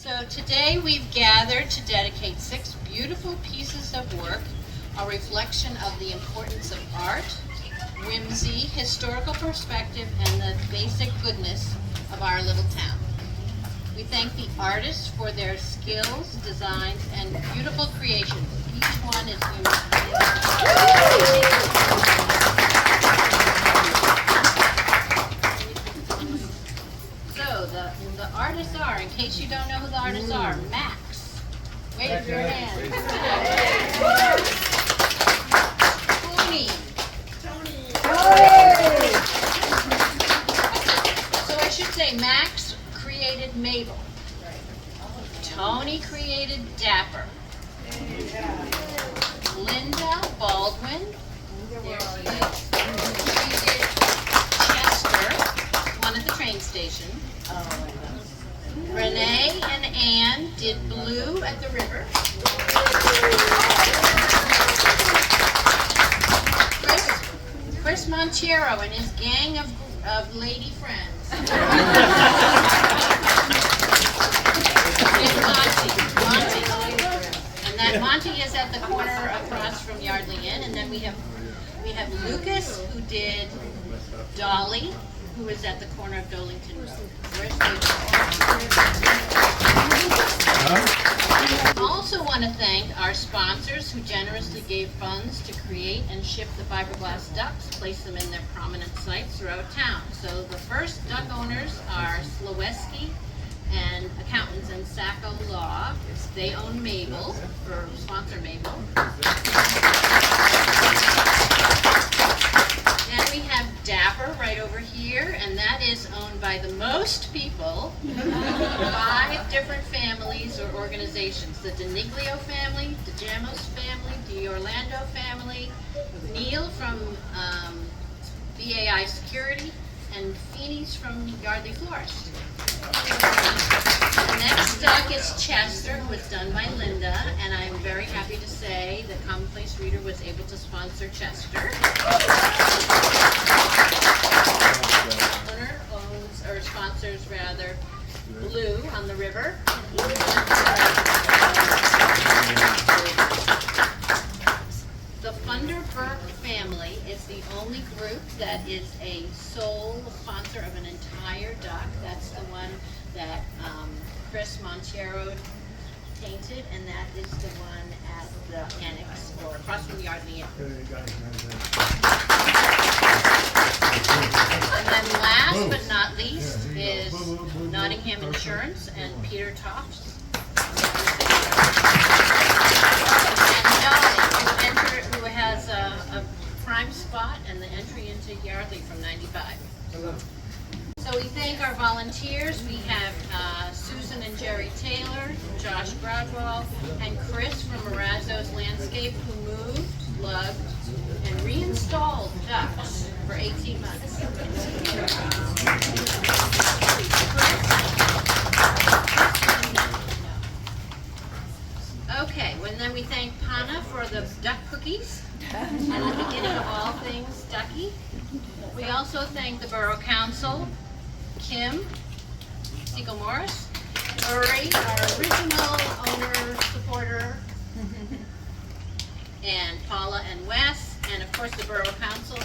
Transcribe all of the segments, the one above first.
So today we've gathered to dedicate 6 beautiful pieces of work, a reflection of the importance of art, whimsy, historical perspective, and the basic goodness of our little town. We thank the artists for their skills, designs, and beautiful creations. Each one is unique. So the artists are, in case you don't know who the artists are, Max. Wave your hand. Tony. So I should say Max created Mabel. Tony created Dapper. Linda Baldwin. There she is. She did Chester, one at the train station. Renee and Ann did Blue at the river. Chris Montiero and his gang of lady friends. And Monty. And that Monty is at the corner across from Yardley Inn. And then we have Lucas, who did Dolly, who is at the corner of Dolington Road. I also want to thank our sponsors who generously gave funds to create and ship the fiberglass ducks, place them in their prominent sites throughout town. So the first duck owners are Sloweski and accountants in Sacco Law. They own Mabel, or sponsor Mabel. Then we have Dapper right over here, and that is owned by the most people, 5 different families or organizations. The DeNiglio family, the Jamos family, the Orlando family, Neil from BAI Security, and Feeney's from Yardley Florist. The next duck is Chester, who was done by Linda, and I'm very happy to say that Commonplace Reader was able to sponsor Chester. Owner owns, or sponsors rather, Blue on the river. The Funderburk family is the only group that is a sole sponsor of an entire duck. That's the one that Chris Montiero painted, and that is the one at the annex, or across from the Yardley Inn. And then last but not least is Nottingham Insurance and Peter Tofts. And Dolly, who has a prime spot and the entry into Yardley from 95. So we thank our volunteers. We have Susan and Jerry Taylor, Josh Grodwell, and Chris from Morazzo's Landscape, who moved, lugged, and reinstalled ducks for 18 months. Okay, and then we thank Pana for the duck cookies and the beginning of all things ducky. We also thank the Borough Council, Kim, Siegel Morris, Uri, our original owner, supporter, and Paula and Wes, and of course the Borough Council,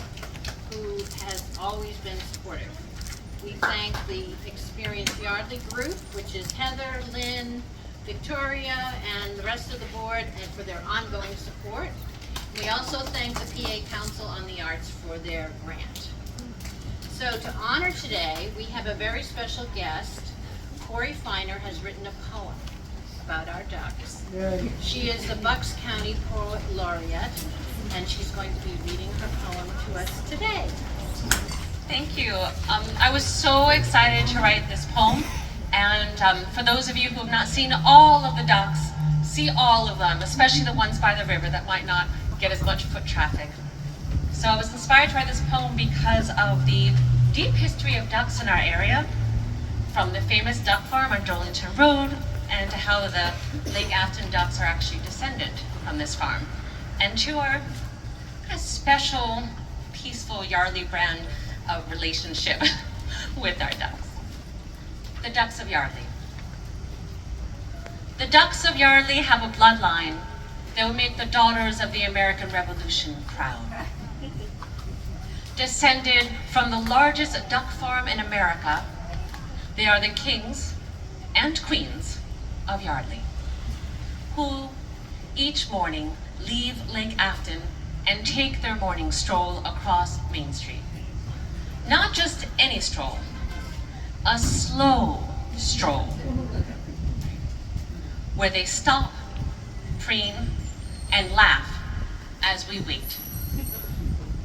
who has always been supportive. We thank the Experienced Yardley group, which is Heather, Lynn, Victoria, and the rest of the board, and for their ongoing support. We also thank the PA Council on the Arts for their grant. So to honor today, we have a very special guest. Corey Feiner has written a poem about our ducks. She is the Bucks County Poet Laureate, and she's going to be reading her poem to us today. Thank you. I was so excited to write this poem, and for those of you who have not seen all of the ducks, see all of them, especially the ones by the river that might not get as much foot traffic. So I was inspired to write this poem because of the deep history of ducks in our area, from the famous duck farm on Dolington Road, and to how the Lake Afton ducks are actually descended from this farm, and to our kind of special, peaceful Yardley brand of relationship with our ducks. The ducks of Yardley. The ducks of Yardley have a bloodline that will make the daughters of the American Revolution proud. Descended from the largest duck farm in America, they are the kings and queens of Yardley, who each morning leave Lake Afton and take their morning stroll across Main Street. Not just any stroll, a slow stroll, where they stop, preen, and laugh as we wait.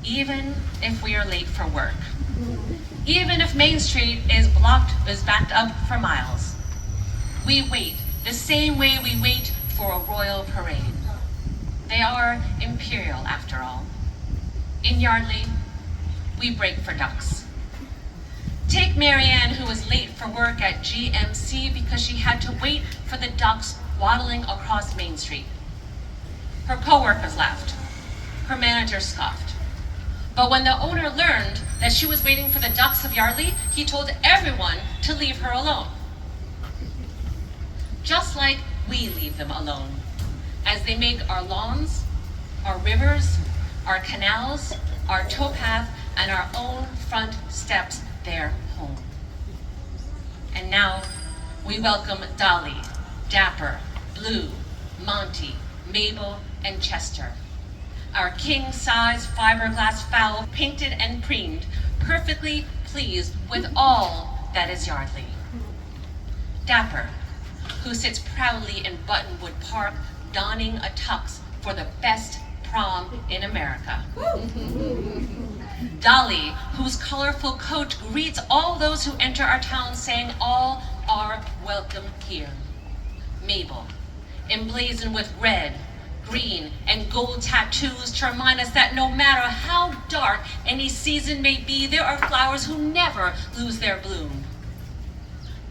Even if we are late for work, even if Main Street is backed up for miles, we wait the same way we wait for a royal parade. They are imperial, after all. In Yardley, we break for ducks. Take Marianne, who was late for work at GMC because she had to wait for the ducks waddling across Main Street. Her co-workers laughed. Her manager scoffed. But when the owner learned that she was waiting for the ducks of Yardley, he told everyone to leave her alone. Just like we leave them alone, as they make our lawns, our rivers, our canals, our towpath, and our own front steps their home. And now we welcome Dolly, Dapper, Blue, Monty, Mabel, and Chester. Our king-size fiberglass fowl, painted and preened, perfectly pleased with all that is Yardley. Dapper, who sits proudly in Buttonwood Park, donning a tux for the best prom in America. Dolly, whose colorful coat greets all those who enter our town, saying all are welcome here. Mabel, emblazoned with red, green, and gold tattoos to remind us that no matter how dark any season may be, there are flowers who never lose their bloom.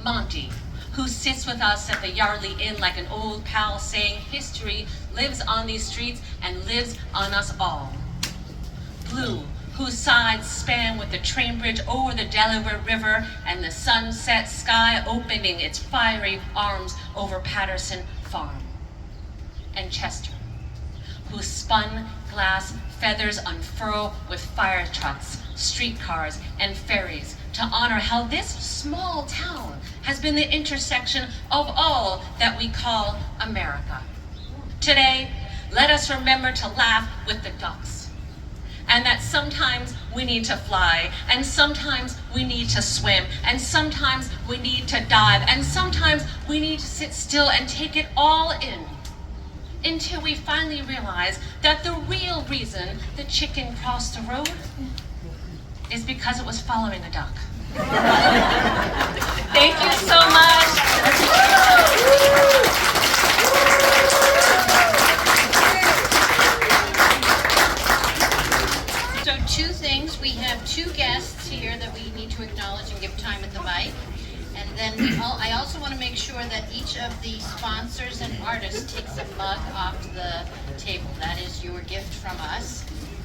Monty, who sits with us at the Yardley Inn like an old pal, saying history lives on these streets and lives on us all. Blue, whose sides span with the train bridge over the Delaware River and the sunset sky opening its fiery arms over Patterson Farm. And Chester, whose spun glass feathers unfurl with fire trucks, streetcars, and ferries to honor how this small town has been the intersection of all that we call America. Today, let us remember to laugh with the ducks, and that sometimes we need to fly, and sometimes we need to swim, and sometimes we need to dive, and sometimes we need to sit still and take it all in, until we finally realize that the real reason the chicken crossed the road is because it was following a duck. Thank you so much. So two things, we have two guests here that we need to acknowledge and give time at the mic. And then I also want to make sure that each of the sponsors and artists takes a mug off the table. That is your gift from us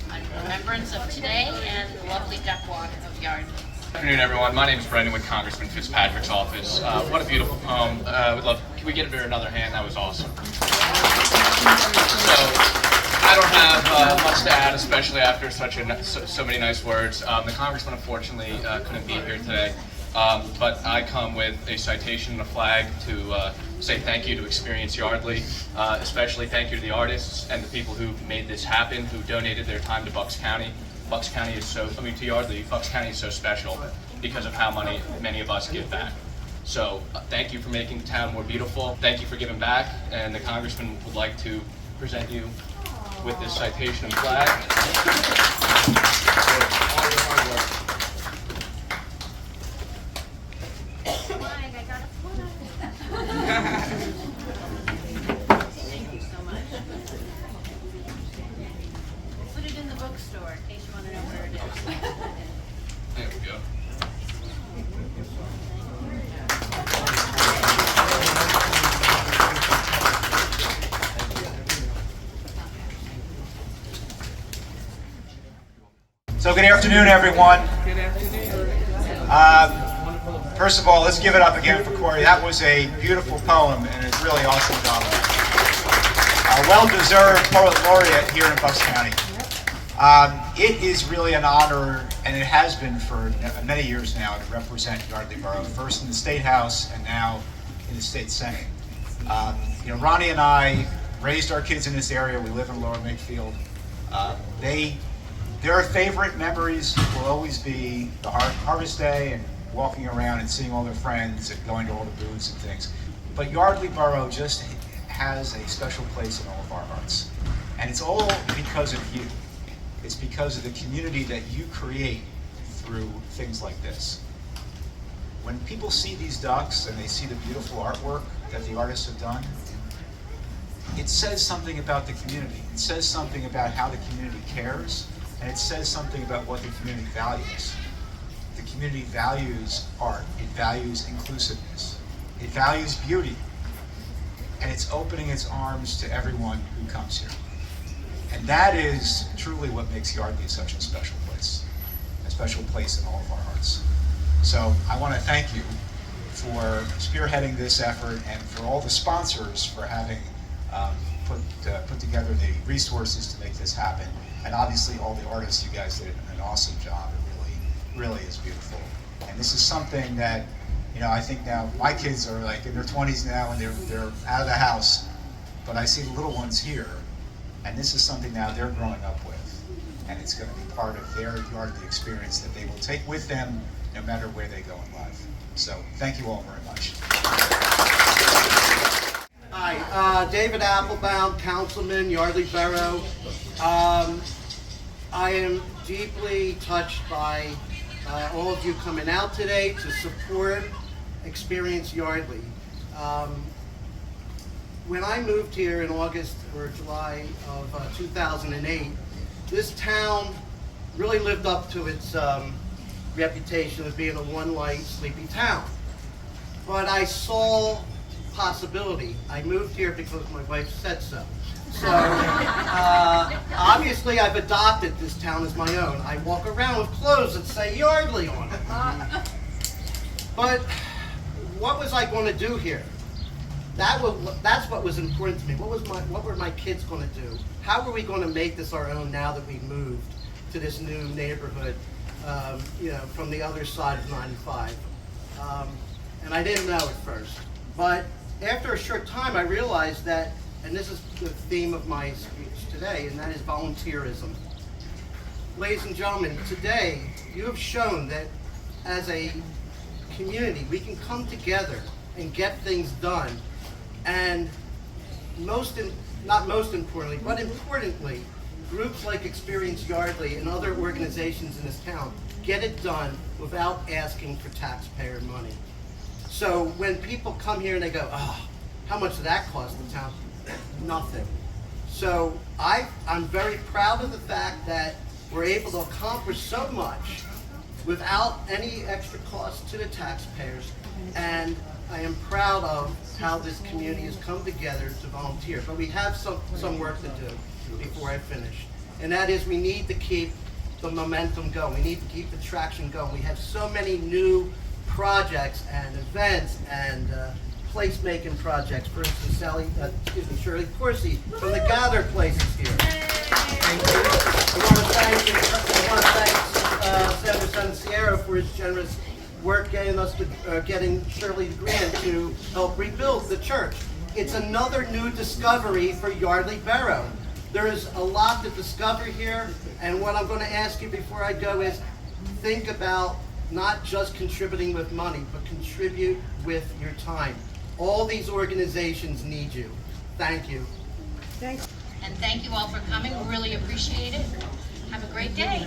in remembrance of today and the lovely duck walk of Yardley. Good afternoon, everyone. My name is Brendan with Congressman Fitzpatrick's office. What a beautiful poem. Can we get it for another hand? That was awesome. So, I don't have much to add, especially after so many nice words. The Congressman, unfortunately, couldn't be here today. But I come with a citation and a flag to say thank you to Experience Yardley, especially thank you to the artists and the people who made this happen, who donated their time to Bucks County. Bucks County is to Yardley, Bucks County is so special because of how many of us give back. So thank you for making the town more beautiful. Thank you for giving back, and the Congressman would like to present you with this citation and flag. Thank you so much. We'll put it in the bookstore in case you want to know where it is. There we go. So good afternoon, everyone. First of all, let's give it up again for Corey. That was a beautiful poem and a really awesome job. A well-deserved poet laureate here in Bucks County. It is really an honor, and it has been for many years now, to represent Yardley Borough, first in the State House and now in the State Senate. Ronnie and I raised our kids in this area. We live in Lower Makefield. Their favorite memories will always be the Harvest Day and walking around and seeing all their friends and going to all the booths and things. But Yardley Borough just has a special place in all of our hearts. And it's all because of you. It's because of the community that you create through things like this. When people see these ducks and they see the beautiful artwork that the artists have done, it says something about the community. It says something about how the community cares, and it says something about what the community values. The community values art, it values inclusiveness, it values beauty, and it's opening its arms to everyone who comes here. And that is truly what makes Yardley such a special place in all of our hearts. So I want to thank you for spearheading this effort and for all the sponsors for having put together the resources to make this happen. And obviously all the artists, you guys did an awesome job. It really is beautiful. And this is something that, I think now my kids are like in their 20s now and they're out of the house, but I see the little ones here, and this is something now they're growing up with. And it's going to be part of their Yardley experience that they will take with them no matter where they go in life. So thank you all very much. Hi, David Applebaum, Councilman, Yardley Borough. I am deeply touched by all of you coming out today to support Experience Yardley. When I moved here in August or July of 2008, this town really lived up to its reputation of being a one-light, sleepy town. But I saw possibility. I moved here because my wife said so. So obviously I've adopted this town as my own. I walk around with clothes that say Yardley on it. But what was I going to do here? That's what was important to me. What were my kids going to do? How were we going to make this our own now that we moved to this new neighborhood, from the other side of 95? And I didn't know at first. But after a short time, I realized that, and this is the theme of my speech today, and that is volunteerism. Ladies and gentlemen, today you have shown that as a community, we can come together and get things done. And not most importantly, but importantly, groups like Experience Yardley and other organizations in this town get it done without asking for taxpayer money. So when people come here and they go, oh, how much did that cost the town? Nothing. So I'm very proud of the fact that we're able to accomplish so much without any extra cost to the taxpayers, and I am proud of how this community has come together to volunteer. But we have some work to do before I finish, and that is we need to keep the momentum going. We need to keep the traction going. We have so many new projects and events and place-making projects. For instance, Shirley Coursey from the Gather Place is here. Thank you. I want to thank Senator Sierra for his generous work getting Shirley the grant to help rebuild the church. It's another new discovery for Yardley Borough. There is a lot to discover here, and what I'm going to ask you before I go is think about not just contributing with money, but contribute with your time. All these organizations need you. Thank you. And thank you all for coming. We really appreciate it. Have a great day.